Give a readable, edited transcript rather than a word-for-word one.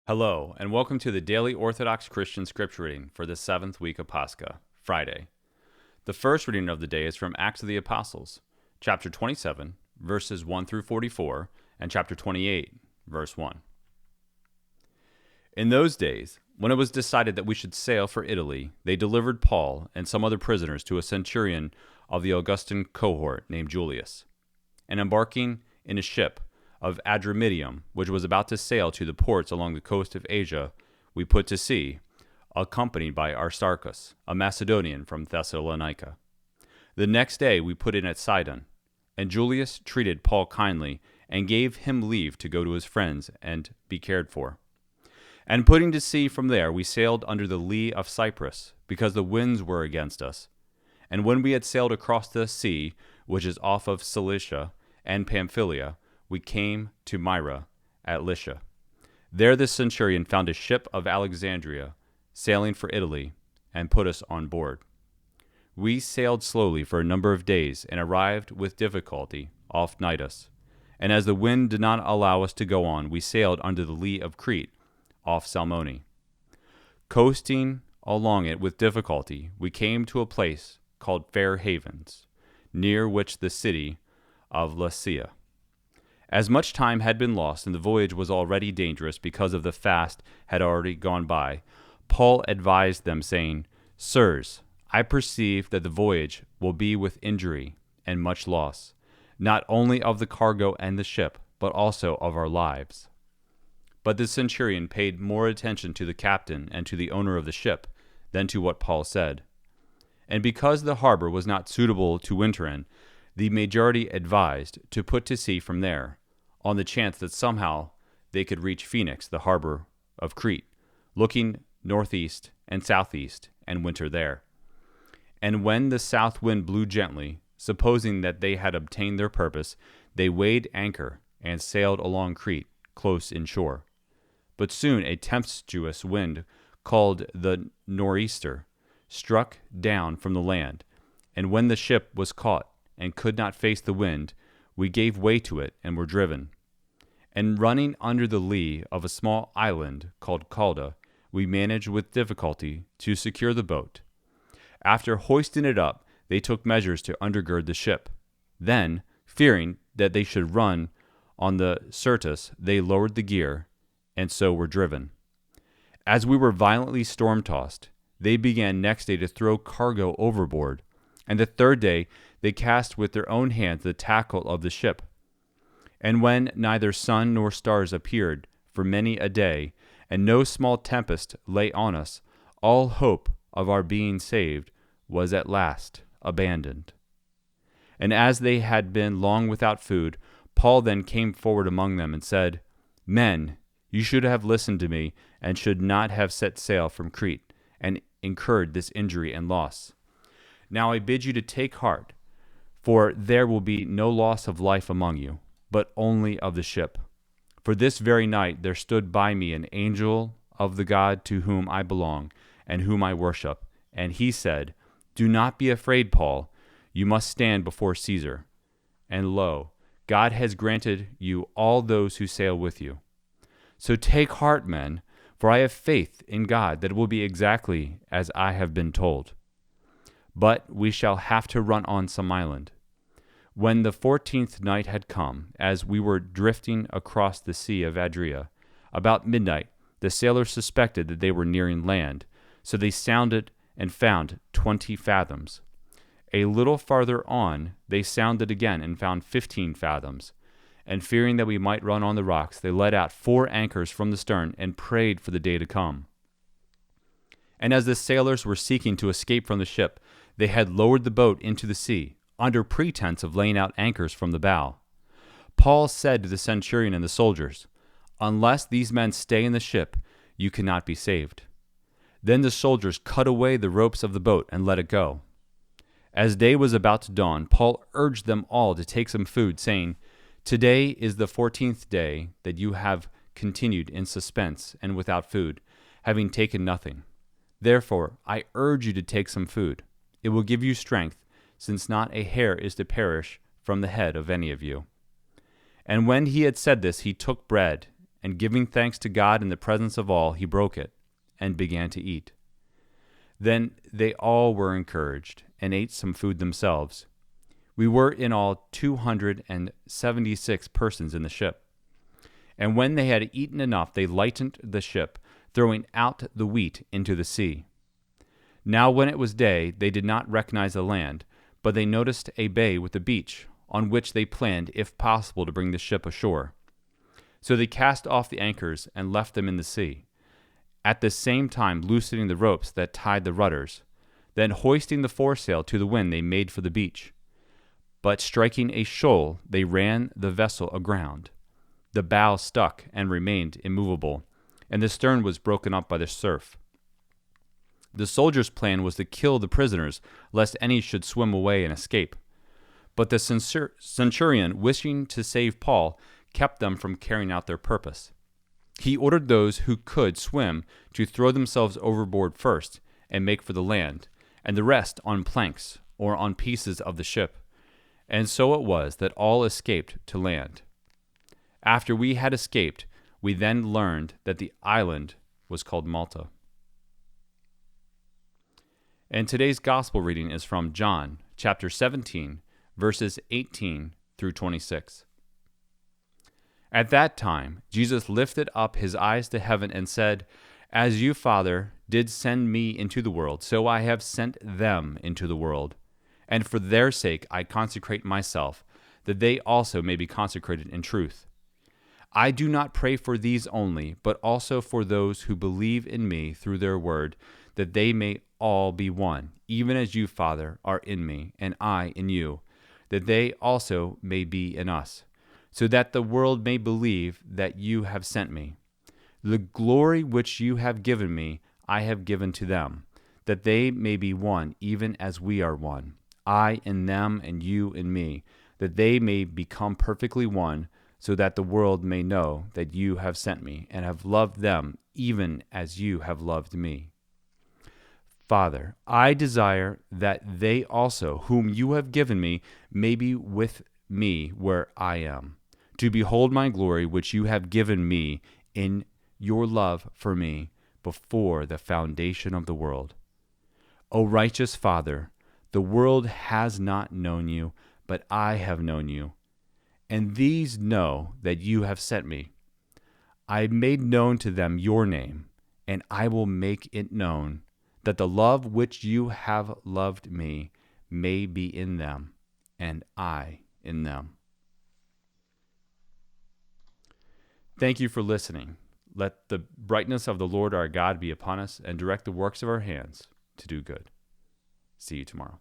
Hello, and welcome to the Daily Orthodox Christian Scripture reading for the seventh week of Pascha, Friday. The first reading of the day is from Acts of the Apostles, chapter 27, verses 1 through 44, and chapter 28, verse 1. In those days, when it was decided that we should sail for Italy, they delivered Paul and some other prisoners to a centurion of the Augustan cohort named Julius, and embarking in a ship of Adramyttium, which was about to sail to the ports along the coast of Asia, we put to sea, accompanied by Aristarchus, a Macedonian from Thessalonica. The next day we put in at Sidon, and Julius treated Paul kindly and gave him leave to go to his friends and be cared for. And putting to sea from there, we sailed under the lee of Cyprus, because the winds were against us. And when we had sailed across the sea, which is off of Cilicia and Pamphylia, we came to Myra at Lycia. There the centurion found a ship of Alexandria sailing for Italy, and put us on board. We sailed slowly for a number of days, and arrived with difficulty off Cnidus. And as the wind did not allow us to go on, we sailed under the lee of Crete, off Salmone. Coasting along it with difficulty, we came to a place called Fair Havens, near which the city of Lasea. As much time had been lost, and the voyage was already dangerous because of the fast had already gone by, Paul advised them, saying, Sirs, I perceive that the voyage will be with injury and much loss, not only of the cargo and the ship, but also of our lives. But the centurion paid more attention to the captain and to the owner of the ship than to what Paul said. And because the harbor was not suitable to winter in, the majority advised to put to sea from there, on the chance that somehow they could reach Phoenix, the harbor of Crete, looking northeast and southeast, and winter there. And when the south wind blew gently, supposing that they had obtained their purpose, they weighed anchor and sailed along Crete, close inshore. But soon a tempestuous wind, called the nor'easter, struck down from the land, and when the ship was caught and could not face the wind, we gave way to it and were driven. And running under the lee of a small island called Calda, we managed with difficulty to secure the boat. After hoisting it up, they took measures to undergird the ship. Then, fearing that they should run on the Syrtis, they lowered the gear, and so were driven. As we were violently storm-tossed, they began next day to throw cargo overboard, and the third day they cast with their own hands the tackle of the ship. And when neither sun nor stars appeared for many a day, and no small tempest lay on us, all hope of our being saved was at last abandoned. And as they had been long without food, Paul then came forward among them and said, Men, you should have listened to me, and should not have set sail from Crete, and incurred this injury and loss. Now I bid you to take heart, for there will be no loss of life among you, but only of the ship. For this very night there stood by me an angel of the God to whom I belong, and whom I worship, and he said, Do not be afraid, Paul, you must stand before Caesar. And lo, God has granted you all those who sail with you. So take heart, men, for I have faith in God that it will be exactly as I have been told. But we shall have to run on some island. When the 14th night had come, as we were drifting across the Sea of Adria, about midnight the sailors suspected that they were nearing land, so they sounded and found 20 fathoms. A little farther on they sounded again and found 15 fathoms. And fearing that we might run on the rocks, they let out 4 anchors from the stern and prayed for the day to come. And as the sailors were seeking to escape from the ship, they had lowered the boat into the sea, under pretense of laying out anchors from the bow. Paul said to the centurion and the soldiers, Unless these men stay in the ship, you cannot be saved. Then the soldiers cut away the ropes of the boat and let it go. As day was about to dawn, Paul urged them all to take some food, saying, Today is the 14th day that you have continued in suspense and without food, having taken nothing. Therefore, I urge you to take some food. It will give you strength, since not a hair is to perish from the head of any of you. And when he had said this, he took bread, and giving thanks to God in the presence of all, he broke it and began to eat. Then they all were encouraged and ate some food themselves. We were in all 276 persons in the ship. And when they had eaten enough, they lightened the ship, throwing out the wheat into the sea. Now when it was day, they did not recognize the land, but they noticed a bay with a beach, on which they planned, if possible, to bring the ship ashore. So they cast off the anchors and left them in the sea, at the same time loosening the ropes that tied the rudders. Then hoisting the foresail to the wind, they made for the beach. But striking a shoal, they ran the vessel aground. The bow stuck and remained immovable, and the stern was broken up by the surf. The soldiers' plan was to kill the prisoners, lest any should swim away and escape. But the centurion, wishing to save Paul, kept them from carrying out their purpose. He ordered those who could swim to throw themselves overboard first and make for the land, and the rest on planks or on pieces of the ship. And so it was that all escaped to land. After we had escaped, we then learned that the island was called Malta. And today's gospel reading is from John, chapter 17, verses 18 through 26. At that time, Jesus lifted up his eyes to heaven and said, "As you, Father, did send me into the world, so I have sent them into the world. And for their sake I consecrate myself, that they also may be consecrated in truth. I do not pray for these only, but also for those who believe in me through their word, that they may all be one, even as you, Father, are in me, and I in you, that they also may be in us, so that the world may believe that you have sent me. The glory which you have given me, I have given to them, that they may be one, even as we are one, I in them and you in me, that they may become perfectly one, so that the world may know that you have sent me and have loved them even as you have loved me. Father, I desire that they also, whom you have given me, may be with me where I am, to behold my glory which you have given me in your love for me before the foundation of the world. O righteous Father, the world has not known you, but I have known you, and these know that you have sent me. I made known to them your name, and I will make it known, that the love which you have loved me may be in them, and I in them." Thank you for listening. Let the brightness of the Lord our God be upon us, and direct the works of our hands to do good. See you tomorrow.